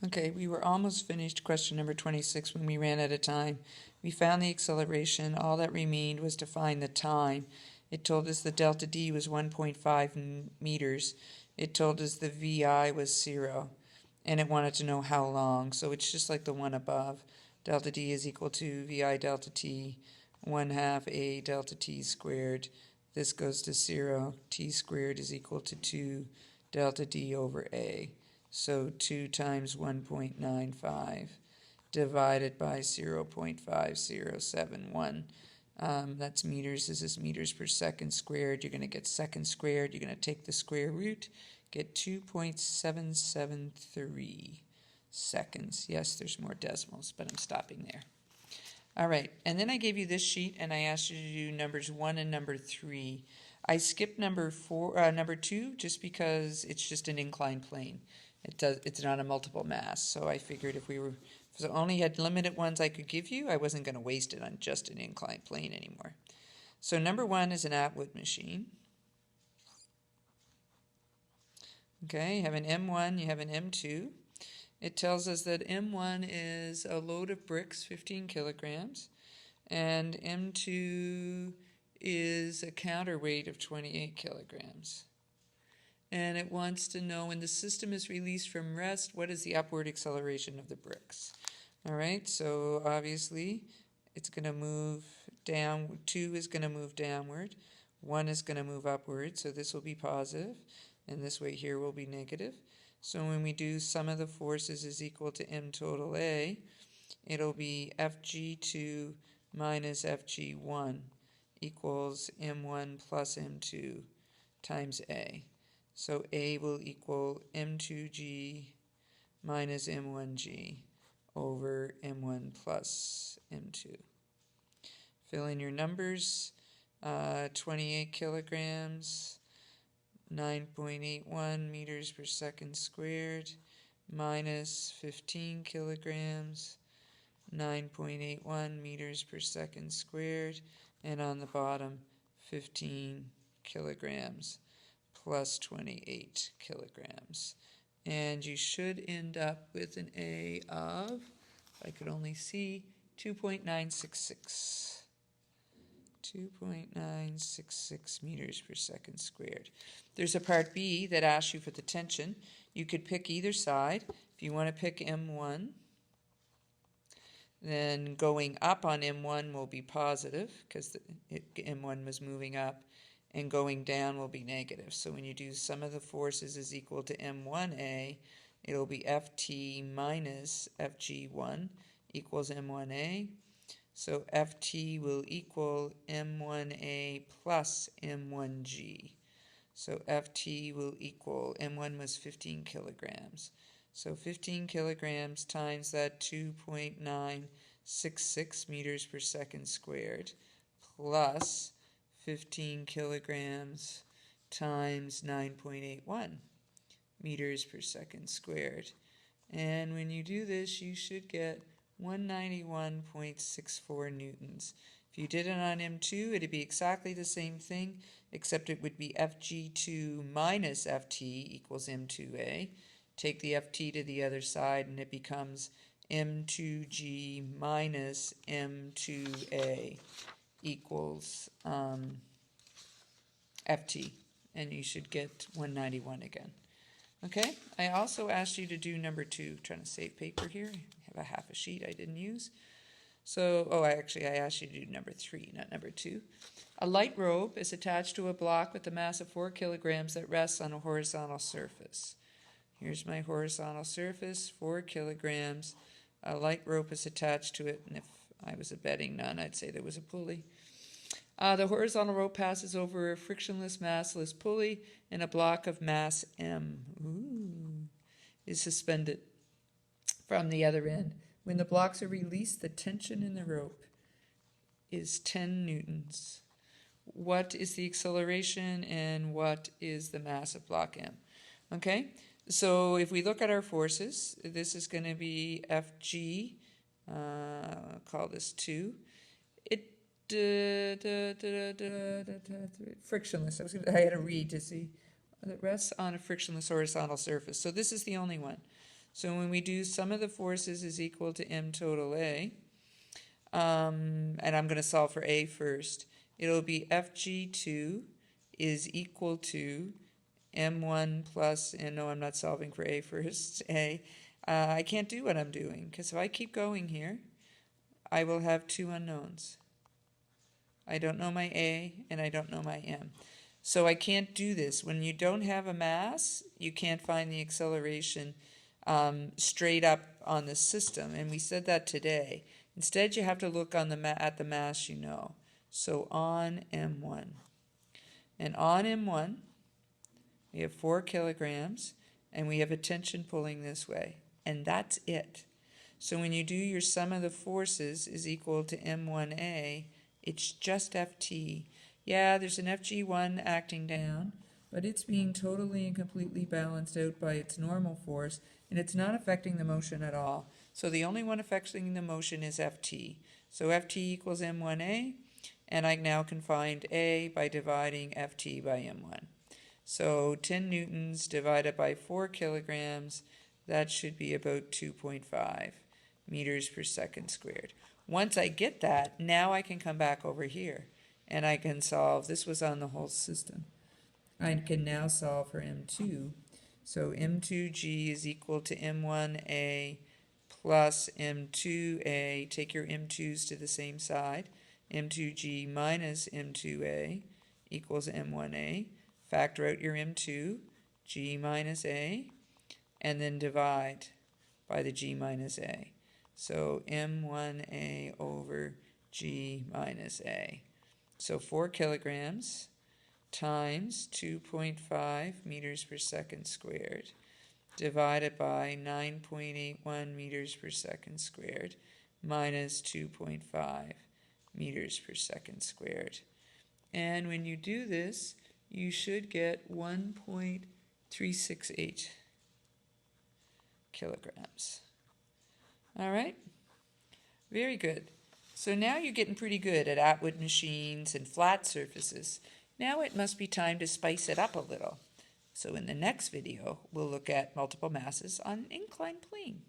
Okay, we were almost finished question number 26 when we ran out of time. We found the acceleration. All that remained was to find the time. It told us the delta D was 1.5 meters. It told us the VI was 0. And it wanted to know how long. So it's just like the one above. Delta D is equal to VI delta T, 1 half A delta T squared. This goes to 0. T squared is equal to 2 delta D over A. So 2 times 1.95 divided by 0.5071. That's meters. This is meters per second squared. You're going to get second squared. You're going to take the square root, get 2.773 seconds. Yes, there's more decimals, but I'm stopping there. All right, and then I gave you this sheet, and I asked you to do numbers 1 and number 3. I skipped number 2, just because it's just an inclined plane. It's not a multiple mass, so I figured if I only had limited ones I could give you, I wasn't going to waste it on just an inclined plane anymore. So number 1 is an Atwood machine. Okay, you have an M1, you have an M2. It tells us that M1 is a load of bricks, 15 kilograms, and M2 is a counterweight of 28 kilograms. And it wants to know when the system is released from rest, what is the upward acceleration of the bricks? All right, so obviously it's going to move down. 2 is going to move downward. 1 is going to move upward, so this will be positive, and this way here will be negative. So when we do sum of the forces is equal to M total A, it'll be Fg2 minus Fg1 equals M1 plus M2 times A. So A will equal M2G minus M1G over M1 plus M2. Fill in your numbers. 28 kilograms, 9.81 meters per second squared, minus 15 kilograms, 9.81 meters per second squared, and on the bottom, 15 kilograms plus 28 kilograms. And you should end up with an A of, if I could only see, 2.966. 2.966 meters per second squared. There's a part B that asks you for the tension. You could pick either side. If you want to pick M1, then going up on M1 will be positive because M1 was moving up, and going down will be negative. So when you do sum of the forces is equal to M1A, it'll be Ft minus Fg1 equals M1A. So Ft will equal M1A plus M1G. So Ft will equal, M1 was 15 kilograms. So 15 kilograms times that 2.966 meters per second squared plus 15 kilograms times 9.81 meters per second squared. And when you do this, you should get 191.64 newtons. If you did it on M2, it'd be exactly the same thing, except it would be Fg2 minus Ft equals M2A. Take the Ft to the other side, and it becomes M2G minus M2A equals Ft, and you shoed get 191 again. Okay, I also asked you to do number 2. I'm trying to save paper here. I have a half a sheet I didn't use. So, I asked you to do number 3, not number 2. A light rope is attached to a block with a mass of 4 kilograms that rests on a horizontal surface. Here's my horizontal surface, 4 kilograms. A light rope is attached to it, and if I was a betting nun, I'd say there was a pulley. The horizontal rope passes over a frictionless, massless pulley, and a block of mass M is suspended from the other end. When the blocks are released, the tension in the rope is 10 newtons. What is the acceleration, and what is the mass of block M? Okay, so if we look at our forces, this is going to be Fg, I'll call this 2. Frictionless. I had to read to see. It rests on a frictionless horizontal surface. So this is the only one. So when we do sum of the forces is equal to m total A, and I'm going to solve for A first, it'll be Fg2 is equal to m1 plus, and no, I'm not solving for A first, A. I can't do what I'm doing, because if I keep going here, I will have two unknowns. I don't know my A, and I don't know my M. So I can't do this. When you don't have a mass, you can't find the acceleration straight up on the system, and we said that today. Instead, you have to look on at the mass you know. So on M1. And on M1, we have 4 kilograms, and we have a tension pulling this way. And that's it. So when you do your sum of the forces is equal to M1A, it's just Ft. Yeah, there's an Fg1 acting down, but it's being totally and completely balanced out by its normal force, and it's not affecting the motion at all. So the only one affecting the motion is Ft. So Ft equals M1A, and I now can find A by dividing Ft by M1. So 10 newtons divided by 4 kilograms, that should be about 2.5 meters per second squared. Once I get that, now I can come back over here and I can solve, this was on the whole system. I can now solve for M2. So M2G is equal to M1A plus M2A. Take your M2s to the same side. M2G minus M2A equals M1A. Factor out your M2, G minus A, and then divide by the G minus A. So M1A over G minus A. So 4 kilograms times 2.5 meters per second squared divided by 9.81 meters per second squared minus 2.5 meters per second squared. And when you do this, you should get 1.368 kilograms. All right? Very good. So now you're getting pretty good at Atwood machines and flat surfaces. Now it must be time to spice it up a little. So in the next video, we'll look at multiple masses on an inclined plane.